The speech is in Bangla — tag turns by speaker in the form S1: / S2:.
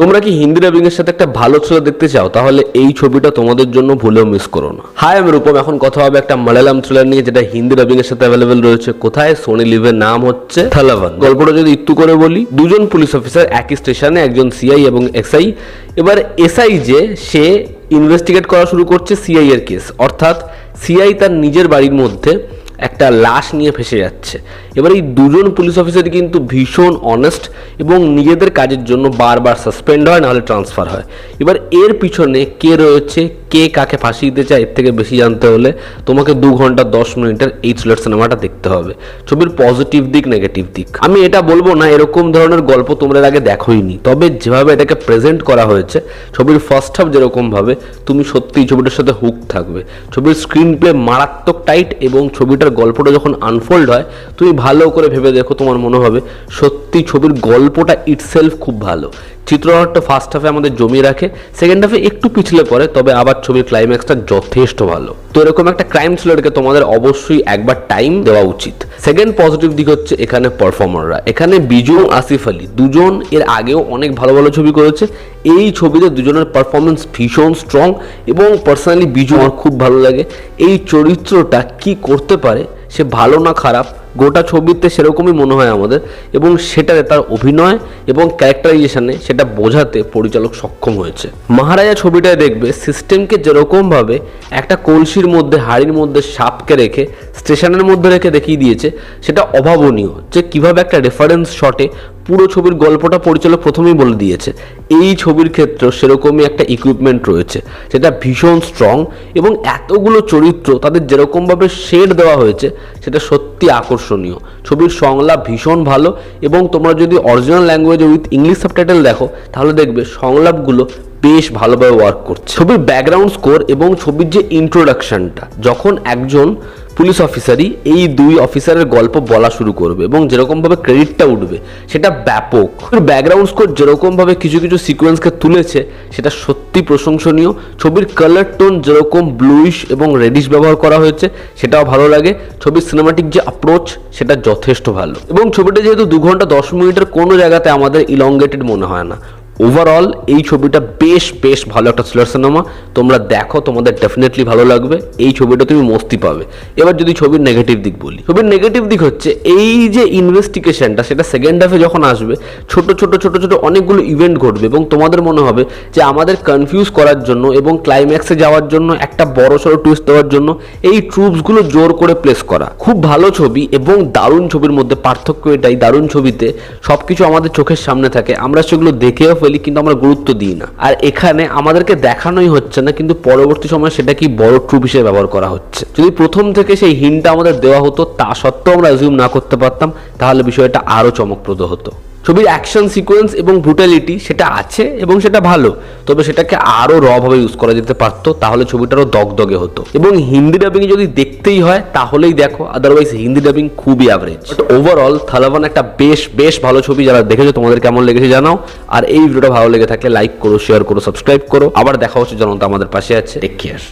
S1: তোমরা কি হিন্দি ডাবিং এর সাথে একটা ভালো থ্রিলার দেখতে চাও? তাহলে এই ছবিটা তোমাদের জন্য ভুলেও মিস করো না। হাই, আমি রূপম। এখন কথা হবে একটা মালায়ালাম থ্রিলার নিয়ে, যেটা হিন্দি ডাবিং এর সাথে অ্যাভেলেবেল রয়েছে। কোথায়? সোনি লিভের। নাম হচ্ছে থালাভান। গল্পটা যদি একটু করে বলি, দুজন পুলিশ অফিসার একই স্টেশনে, একজন সিআই এবং এসআই। এবার এসআই যে সে ইনভেস্টিগেট করা শুরু করছে সিআই এর কেস, অর্থাৎ সিআই তার নিজের বাড়ির মধ্যে একটা লাশ নিয়ে ফেসে যাচ্ছে। এবার এই দুজন পুলিশ অফিসারই কিন্তু ভীষণ অনেস্ট এবং নিজেদের কাজের জন্য বারবার সাসপেন্ড হয়, নাহলে ট্রান্সফার হয়। এবার এর পিছনে কে রয়েছে, কে কাকে ফাঁসি দিতে চায়, এর থেকে বেশি জানতে হলে তোমাকে 2 ঘন্টা 10 মিনিটের এই থ্রিলার সিনেমাটা দেখতে হবে। ছবির পজিটিভ দিক, নেগেটিভ দিক, আমি এটা বলবো না এরকম ধরনের গল্প তোমরা আগে দেখোইনি, তবে যেভাবে এটাকে প্রেজেন্ট করা হয়েছে, ছবির ফার্স্ট হাফ যেরকম ভাবে, তুমি সত্যি ছবিটার সাথে হুক থাকবে। ছবির স্ক্রিন প্লে মারাত্মক টাইট এবং ছবিটার গল্পটা যখন আনফোল্ড হয়, তুমি ভালো করে ভেবে দেখো, তোমার মনে হবে সত্যি ছবির গল্পটা ইটসেলফ খুব ভালো। চিত্রনাট্য ফার্স্ট হাফে আমাদের জমিয়ে রাখে, সেকেন্ড হাফে একটু পিছলে পড়ে, তবে আবার ছবির ক্লাইম্যাক্সটা যথেষ্ট ভালো। তো এরকম একটা ক্রাইম থ্রিলারকে তোমাদের অবশ্যই একবার টাইম দেওয়া উচিত। সেকেন্ড পজিটিভ দিক হচ্ছে এখানে পারফর্মাররা। এখানে বিজু এবং আসিফ আলী দুজন এর আগেও অনেক ভালো ভালো ছবি করেছে। এই ছবিতে দুজনের পারফরমেন্স ভীষণ স্ট্রং এবং পার্সোনালি বিজু আমার খুব ভালো লাগে। এই চরিত্রটা কি করতে পারে, সে ভালো না খারাপ, গোটা ছবিতে সেরকমই মনে হয় আমাদের, এবং সেটাতে তার অভিনয় এবং ক্যারেক্টারাইজেশনে সেটা বোঝাতে পরিচালক সক্ষম হয়েছে। মহারাজা ছবিটায় দেখবে সিস্টেমকে যেরকমভাবে একটা কলসির মধ্যে, হাড়ির মধ্যে সাপকে রেখে স্টেশনের মধ্যে রেখে দেখিয়ে দিয়েছে, সেটা অভাবনীয়। যে কিভাবে একটা রেফারেন্স শটে পুরো ছবির গল্পটা পরিচালক প্রথমেই বলে দিয়েছে। এই ছবির ক্ষেত্রেও সেরকমই একটা ইকুইপমেন্ট রয়েছে, যেটা ভীষণ স্ট্রং, এবং এতগুলো চরিত্র তাদের যেরকমভাবে শেড দেওয়া হয়েছে সেটা সত্যি আকর্ষণীয়। ছবির সংলাপ ভীষণ ভালো, এবং তোমরা যদি অরিজিনাল ল্যাঙ্গুয়েজে উইথ ইংলিশ সাবটাইটেল দেখো, তাহলে দেখবে সংলাপগুলো বেশ ভালোভাবে ওয়ার্ক করছে। ছবির ব্যাকগ্রাউন্ড স্কোর এবং ছবির যে ইন্ট্রোডাকশনটা, যখন একজন পুলিশ অফিসারই এই দুই অফিসারের গল্প বলা শুরু করবে এবং যেরকমভাবে ক্রেডিটটা উঠবে, সেটা ব্যাপক। ব্যাকগ্রাউন্ড স্কোর যেরকমভাবে কিছু কিছু সিকোয়েন্সকে তুলেছে, সেটা সত্যি প্রশংসনীয়। ছবির কালার টোন যেরকম ব্লুইশ এবং রেডিশ ব্যবহার করা হয়েছে, সেটাও ভালো লাগে। ছবির সিনেমাটিক যে অ্যাপ্রোচ, সেটা যথেষ্ট ভালো। এবং ছবিটা যেহেতু 2 ঘন্টা 10 মিনিটের, কোনো জায়গাতে আমাদের ইলংগেটেড মনে হয় না। ওভারঅল এই ছবিটা বেশ ভালো একটা থ্রিলার সিনেমা। তোমরা দেখো, তোমাদের ডেফিনেটলি ভালো লাগবে। এই ছবিটা তুমি মস্তি পাবে। এবার যদি ছবির নেগেটিভ দিক বলি, ছবির নেগেটিভ দিক হচ্ছে এই যে ইনভেস্টিগেশনটা, সেটা সেকেন্ড হাফে যখন আসবে, ছোট ছোট অনেকগুলো ইভেন্ট ঘটবে এবং তোমাদের মনে হবে যে আমাদের কনফিউজ করার জন্য এবং ক্লাইম্যাক্সে যাওয়ার জন্য, একটা বড় সড়ো টুইস্ট দেওয়ার জন্য এই ট্রুপসগুলো জোর করে প্লেস করা। খুব ভালো ছবি এবং দারুণ ছবির মধ্যে পার্থক্য এটাই, দারুণ ছবিতে সবকিছু আমাদের চোখের সামনে থাকে, আমরা সেগুলো দেখেও কিন্তু আমরা গুরুত্ব দিই না। আর এখানে আমাদেরকে দেখানোই হচ্ছে না, কিন্তু পরবর্তী সময় সেটা কি বড় ট্রুপ হিসেবে ব্যবহার করা হচ্ছে। যদি প্রথম থেকে সেই হিন্টটা আমাদের দেওয়া হতো, তা সত্ত্বেও আমরা অ্যাজিউম না করতে পারতাম, তাহলে বিষয়টা আরো চমকপ্রদ হতো। ছবির অ্যাকশন সিকোয়েন্স এবং ব্রুটালিটি সেটা আছে এবং সেটা ভালো, তবে সেটাকে আরো র ভাবে ইউজ করা যেতে পারতো, তাহলে ছবিটারও দগদগে হতো। এবং হিন্দি ডাবিং যদি দেখতেই হয় তাহলেই দেখো, আদারওয়াইজ হিন্দি ডাবিং খুবই অ্যাভারেজ। বাট ওভারঅল থালাভান একটা বেশ ভালো ছবি। যারা দেখেছো তোমাদের কেমন লেগেছে জানাও, আর এই ভিডিওটা ভালো লেগে থাকলে লাইক করো, শেয়ার করো, সাবস্ক্রাইব করো। আবার দেখা হচ্ছে, জনতা আমাদের পাশে আছে। Take care.